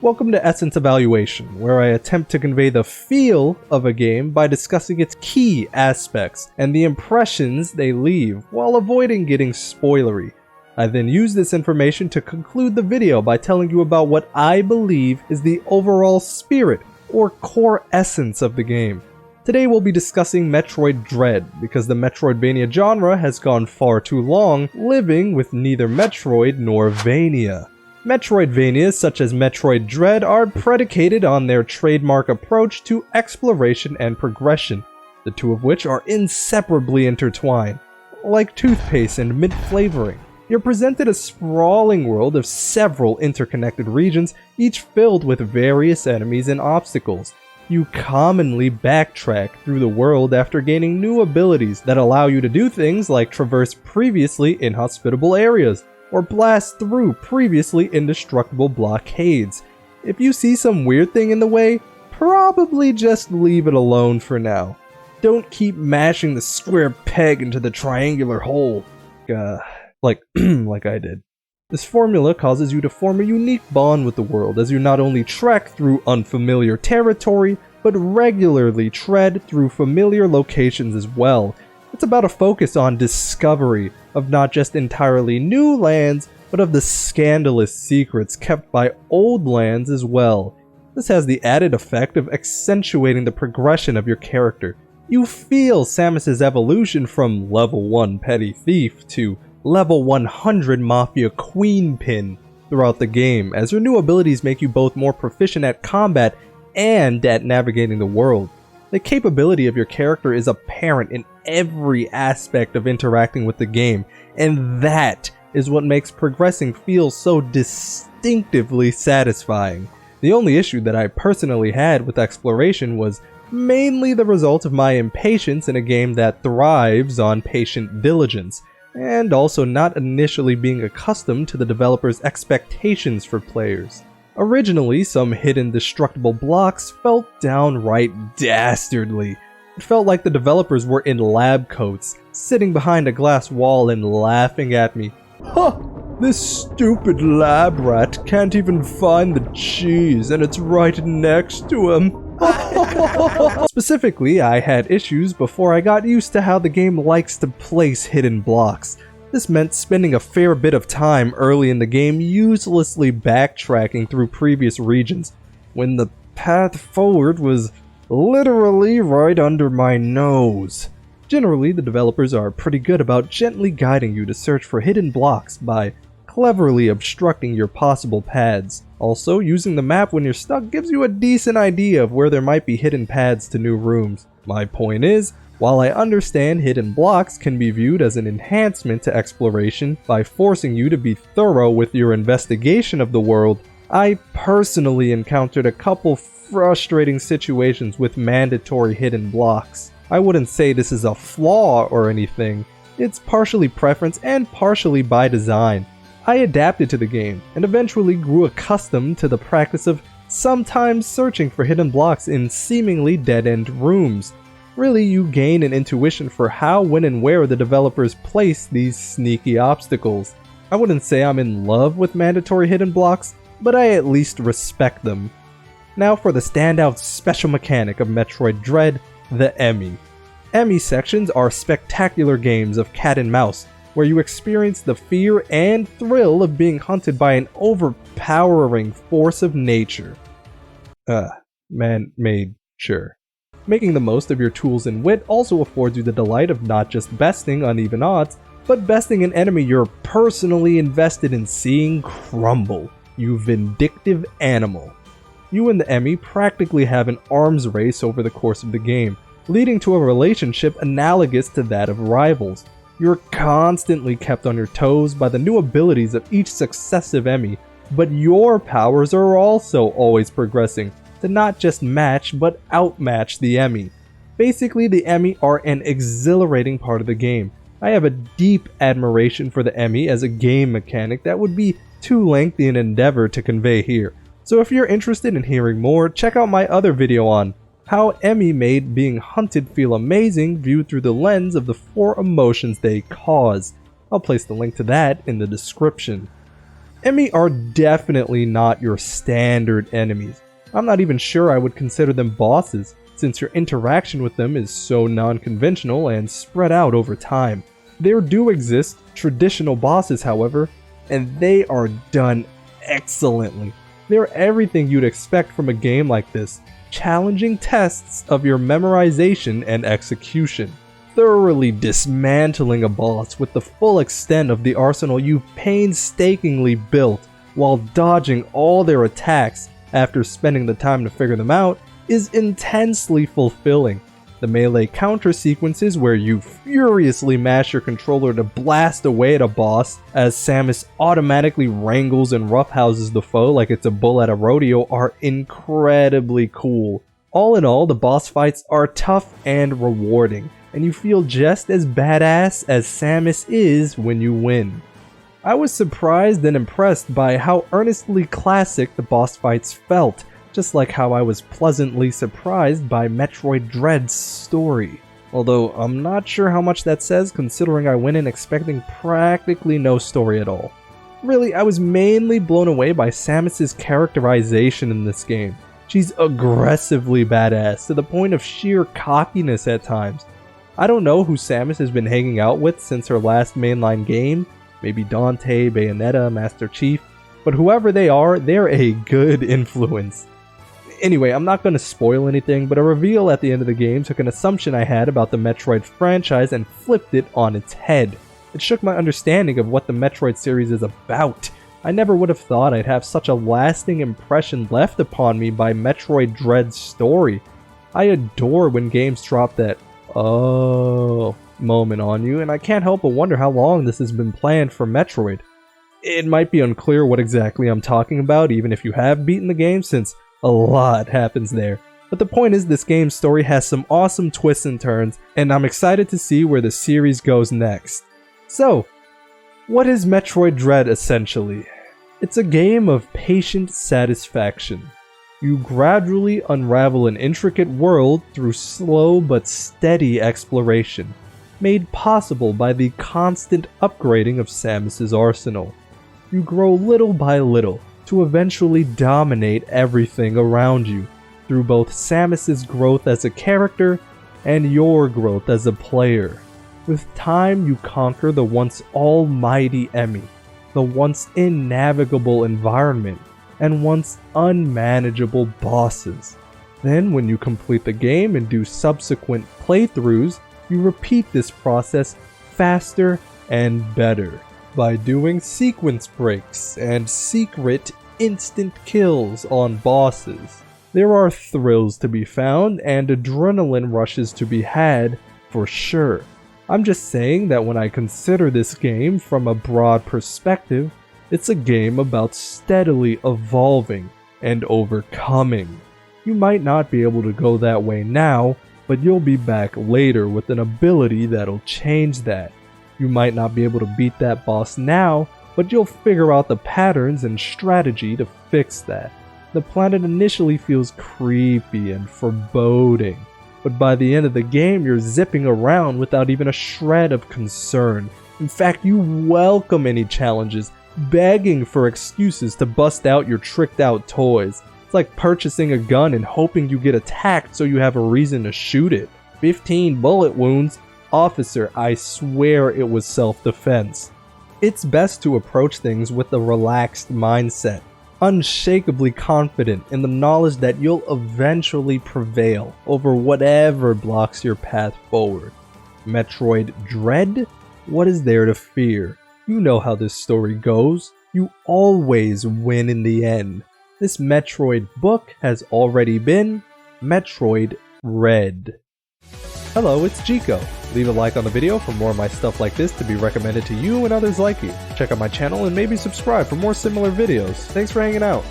Welcome to Essence Evaluation, where I attempt to convey the feel of a game by discussing its key aspects and the impressions they leave, while avoiding getting spoilery. I then use this information to conclude the video by telling you about what I believe is the overall spirit or core essence of the game. Today we'll be discussing Metroid Dread, because the Metroidvania genre has gone far too long living with neither Metroid nor Vania. Metroidvanias such as Metroid Dread are predicated on their trademark approach to exploration and progression, the two of which are inseparably intertwined. Like toothpaste and mint flavoring, you're presented a sprawling world of several interconnected regions, each filled with various enemies and obstacles. You commonly backtrack through the world after gaining new abilities that allow you to do things like traverse previously inhospitable areas, or blast through previously indestructible blockades. If you see some weird thing in the way, probably just leave it alone for now. Don't keep mashing the square peg into the triangular hole, like I did. This formula causes you to form a unique bond with the world as you not only trek through unfamiliar territory, but regularly tread through familiar locations as well. It's about a focus on discovery of not just entirely new lands, but of the scandalous secrets kept by old lands as well. This has the added effect of accentuating the progression of your character. You feel Samus's evolution from level 1 petty thief to level 100 mafia queenpin throughout the game, as your new abilities make you both more proficient at combat and at navigating the world. The capability of your character is apparent in every aspect of interacting with the game, and that is what makes progressing feel so distinctively satisfying. The only issue that I personally had with exploration was mainly the result of my impatience in a game that thrives on patient diligence, and also not initially being accustomed to the developer's expectations for players. Originally, some hidden destructible blocks felt downright dastardly. It felt like the developers were in lab coats, sitting behind a glass wall and laughing at me. "Huh! This stupid lab rat can't even find the cheese and it's right next to him." Specifically, I had issues before I got used to how the game likes to place hidden blocks. This meant spending a fair bit of time early in the game uselessly backtracking through previous regions, when the path forward was literally right under my nose. Generally, the developers are pretty good about gently guiding you to search for hidden blocks by cleverly obstructing your possible paths. Also, using the map when you're stuck gives you a decent idea of where there might be hidden paths to new rooms. My point is, while I understand hidden blocks can be viewed as an enhancement to exploration by forcing you to be thorough with your investigation of the world, I personally encountered a couple frustrating situations with mandatory hidden blocks. I wouldn't say this is a flaw or anything, it's partially preference and partially by design. I adapted to the game and eventually grew accustomed to the practice of sometimes searching for hidden blocks in seemingly dead-end rooms. Really, you gain an intuition for how, when, and where the developers place these sneaky obstacles. I wouldn't say I'm in love with mandatory hidden blocks, but I at least respect them. Now for the standout special mechanic of Metroid Dread, the EMMI. EMMI sections are spectacular games of cat and mouse, where you experience the fear and thrill of being hunted by an overpowering force of nature. Man-made, sure. Making the most of your tools and wit also affords you the delight of not just besting uneven odds, but besting an enemy you're personally invested in seeing crumble, you vindictive animal. You and the EMMI practically have an arms race over the course of the game, leading to a relationship analogous to that of rivals. You're constantly kept on your toes by the new abilities of each successive EMMI, but your powers are also always progressing to not just match but outmatch the EMMI. Basically, the EMMI are an exhilarating part of the game. I have a deep admiration for the EMMI as a game mechanic that would be too lengthy an endeavor to convey here. So if you're interested in hearing more, check out my other video on how EMMI made being hunted feel amazing viewed through the lens of the 4 emotions they cause. I'll place the link to that in the description. EMMI are definitely not your standard enemies. I'm not even sure I would consider them bosses, since your interaction with them is so non-conventional and spread out over time. There do exist traditional bosses, however, and they are done excellently. They're everything you'd expect from a game like this, challenging tests of your memorization and execution. Thoroughly dismantling a boss with the full extent of the arsenal you've painstakingly built while dodging all their attacks after spending the time to figure them out is intensely fulfilling. The melee counter sequences where you furiously mash your controller to blast away at a boss as Samus automatically wrangles and roughhouses the foe like it's a bull at a rodeo are incredibly cool. All in all, the boss fights are tough and rewarding, and you feel just as badass as Samus is when you win. I was surprised and impressed by how earnestly classic the boss fights felt, just like how I was pleasantly surprised by Metroid Dread's story. Although I'm not sure how much that says considering I went in expecting practically no story at all. Really, I was mainly blown away by Samus's characterization in this game. She's aggressively badass to the point of sheer cockiness at times. I don't know who Samus has been hanging out with since her last mainline game, maybe Dante, Bayonetta, Master Chief, but whoever they are, they're a good influence. Anyway, I'm not going to spoil anything, but a reveal at the end of the game took an assumption I had about the Metroid franchise and flipped it on its head. It shook my understanding of what the Metroid series is about. I never would have thought I'd have such a lasting impression left upon me by Metroid Dread's story. I adore when games drop that "oh" moment on you, and I can't help but wonder how long this has been planned for Metroid. It might be unclear what exactly I'm talking about even if you have beaten the game, since a lot happens there. But the point is, this game's story has some awesome twists and turns, and I'm excited to see where the series goes next. So, what is Metroid Dread essentially? It's a game of patient satisfaction. You gradually unravel an intricate world through slow but steady exploration, made possible by the constant upgrading of Samus's arsenal. You grow little by little to eventually dominate everything around you, through both Samus's growth as a character and your growth as a player. With time, you conquer the once almighty EMMI, the once innavigable environment, and once unmanageable bosses. Then, when you complete the game and do subsequent playthroughs, you repeat this process faster and better by doing sequence breaks and secret instant kills on bosses. There are thrills to be found and adrenaline rushes to be had for sure. I'm just saying that when I consider this game from a broad perspective, it's a game about steadily evolving and overcoming. You might not be able to go that way now, but you'll be back later with an ability that'll change that. You might not be able to beat that boss now, but you'll figure out the patterns and strategy to fix that. The planet initially feels creepy and foreboding, but by the end of the game you're zipping around without even a shred of concern. In fact, you welcome any challenges, begging for excuses to bust out your tricked out toys. It's like purchasing a gun and hoping you get attacked so you have a reason to shoot it. 15 bullet wounds? Officer, I swear it was self-defense. It's best to approach things with a relaxed mindset, unshakably confident in the knowledge that you'll eventually prevail over whatever blocks your path forward. Metroid Dread? What is there to fear? You know how this story goes. You always win in the end. This Metroid book has already been Metroid Dread. Hello, it's Chico. Leave a like on the video for more of my stuff like this to be recommended to you and others like you. Check out my channel and maybe subscribe for more similar videos. Thanks for hanging out.